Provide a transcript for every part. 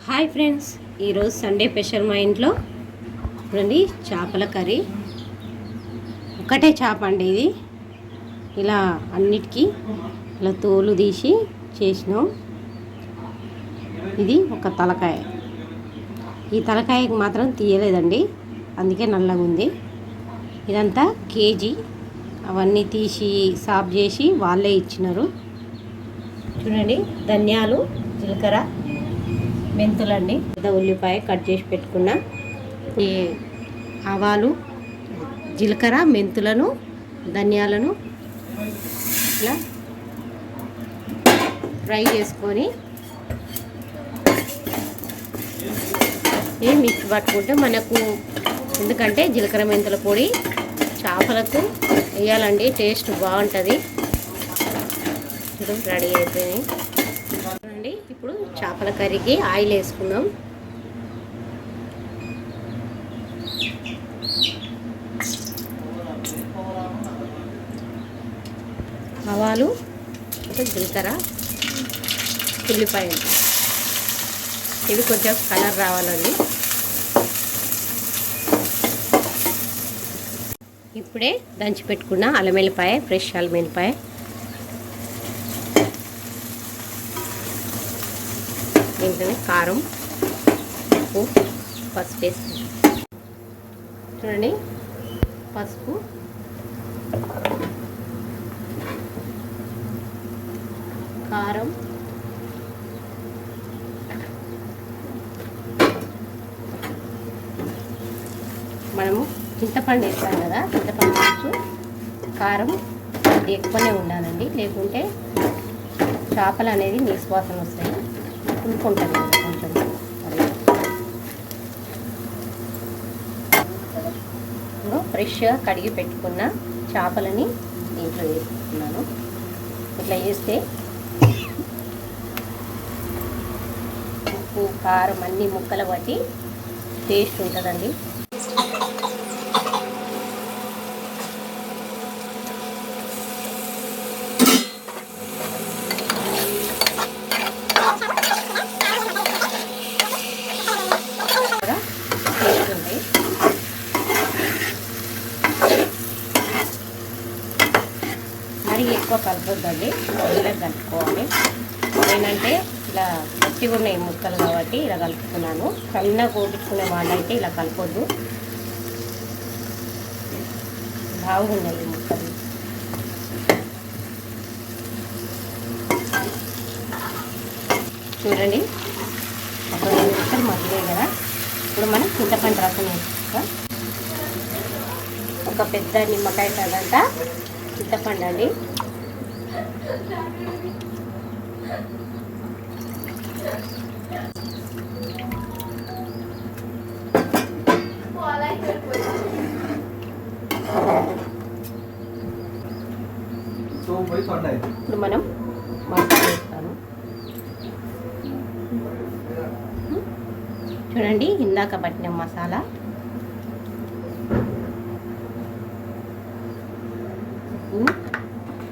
Hi friends, ఈరోజు Sunday special మా ఇంట్లో చూడండి చేపల కర్రీ. ఒకటే చేప అండి ఇది. ఇలా అన్నిటికీ ఇలా తోలు తీసి చేసినాం. ఇది ఒక తలకాయ. ఈ తలకాయకి మాత్రం తీయలేదండి, అందుకే నల్లగా ఉంది. ఇదంతా కేజీ. అవన్నీ తీసి సాఫ్ చేసి వాళ్ళే ఇచ్చినారు. చూడండి, ధనియాలు, జీలకర్ర, మెంతులండి, ఉల్లిపాయ కట్ చేసి పెట్టుకున్న. ఈ ఆవాలు, జీలకర్ర, మెంతులను, ధనియాలను ఇట్లా ఫ్రై చేసుకొని మిక్స్ పట్టుకుంటే మనకు, ఎందుకంటే జీలకర్ర మెంతుల పొడి చేపలకు వేయాలండి, టేస్ట్ బాగుంటుంది. రెడీ అయిపోయినాయి. ఇప్పుడు చేపల కర్రీకి ఆయిల్ వేసుకుందాం. ఆవాలు, జీలకర్ర, ఉల్లిపాయలు, ఇవి కొంచెం కలర్ రావాలండి. ఇప్పుడే దంచి పెట్టుకున్న అల్లం వెల్లిపాయ, ఫ్రెష్ అల్లం వెల్లిపాయ, దీంట్లోనే కారం, ఉప్పు, పసుపు వేసుకుంటాం. చూడండి, పసుపు, కారం, మనము చింతపండు వేస్తాం కదా, చింతపండు వేసు. కారం ఎక్కువనే ఉండాలండి, లేకుంటే చేపలు అనేది నిశ్వాసన వస్తాయి, ఉడుకుంటుంది కొంచెం. ఫ్రెష్గా కడిగి పెట్టుకున్న చేపలని దీంట్లో వేసుకుంటున్నాను. ఇట్లా వేస్తే ఉప్పు, కారం అన్నీ ముక్కలు పట్టి టేస్ట్ ఉంటుందండి. మరీ ఎక్కువ కలపొద్దండి, ఇలా కలుపుకోవాలి. ఏంటంటే ఇలా గట్టిగా ఉన్నాయి ముక్కలు కాబట్టి ఇలా కలుపుకున్నాను. సన్నగా కోపించుకునే వాళ్ళైతే ఇలా కలపొద్దు, బాగున్నాయి ముక్కలు. చూడండి, ఒక 2 నిమిషాలు మగ్గినాయి కదా. ఇప్పుడు మనం చింతపండు రసం వేసుకుంటాం. ఒక పెద్ద నిమ్మకాయ తగ్గంత చింతపండు అండి. ఇప్పుడు మనం మసాలా వేస్తాను. చూడండి, ఇందాక పట్టిన మసాలా,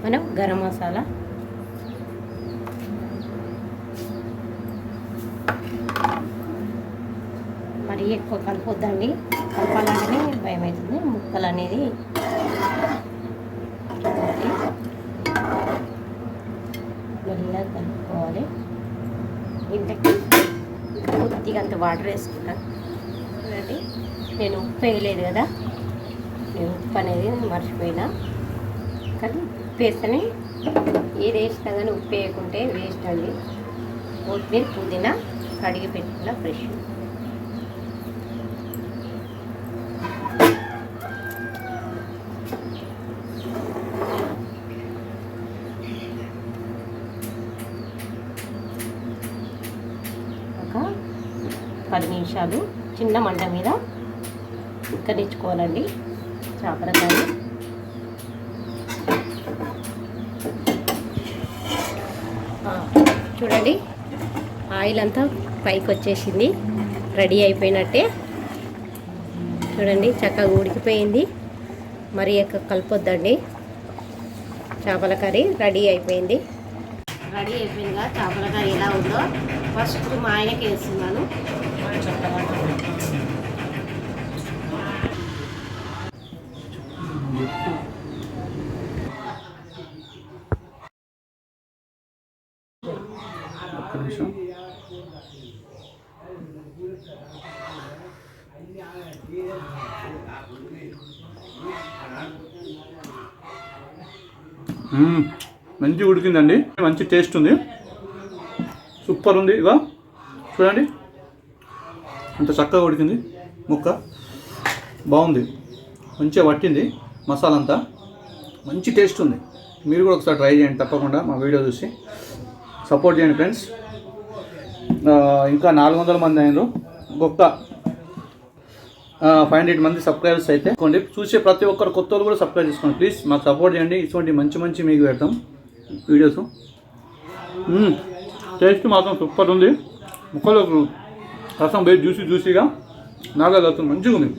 మనం గరం మసాలా, మరి ఎక్కువ కలపొద్దండి, కలపాలంటేనే భయం అవుతుంది. ముక్కలు అనేది మెల్లగా కలుపుకోవాలి. ఇంతకి కొద్దిగా అంత వాటర్ వేసుకుంటాను. చూడండి, నేను ఉప్పు వేయలేదు కదా, నేను ఉప్పు అనేది మర్చిపోయినా. కానీ ఉప్పు వేస్తేనే, ఏది వేసినా కానీ ఉప్పు వేయకుంటే వేస్ట్ అండి. కొత్తిమీర, పుదీనా కడిగి పెట్టుకున్న ఫ్రెష్. ఒక 10 నిమిషాలు చిన్న మంట మీద ఉడకనిచ్చుకోవాలండి చేపల కర్రీ. చూడండి, ఆయిల్ అంతా పైకి వచ్చేసింది, రెడీ అయిపోయినట్టే. చూడండి, చక్కగా ఉడికిపోయింది. మరి ఎక్కువ కలపొద్దండి. చేపల కర్రీ రెడీ అయిపోయింది. రెడీ అయిపోయిందిగా చేపల కర్రీ ఎలా ఉందో ఫస్ట్ మా ఆయనకి వేస్తున్నాను. ఒక్క నిమిషం. మంచిగా ఉడికిందండి, మంచి టేస్ట్ ఉంది, సూపర్ ఉంది. ఇక చూడండి అంత చక్కగా ఉడికింది, ముక్క బాగుంది, మంచిగా పట్టింది మసాలా అంతా, మంచి టేస్ట్ ఉంది. మీరు కూడా ఒకసారి ట్రై చేయండి తప్పకుండా, మా వీడియో చూసి సపోర్ట్ చేయండి ఫ్రెండ్స్. ఇంకా 400 మంది అయినారు, ఇంకొక 500 మంది సబ్స్క్రైబర్స్ అయితే కొండి. చూసే ప్రతి ఒక్కరు కొత్త వాళ్ళు కూడా సబ్స్క్రైబ్ చేసుకోండి ప్లీజ్, మాకు సపోర్ట్ చేయండి. ఇటువంటి మంచి మీకు పెడతాం వీడియోస్. టేస్ట్ మాత్రం సూపర్ ఉంది, ముక్కలో రసం వేసి జ్యూసీగా నాగా మంచిగా ఉంది.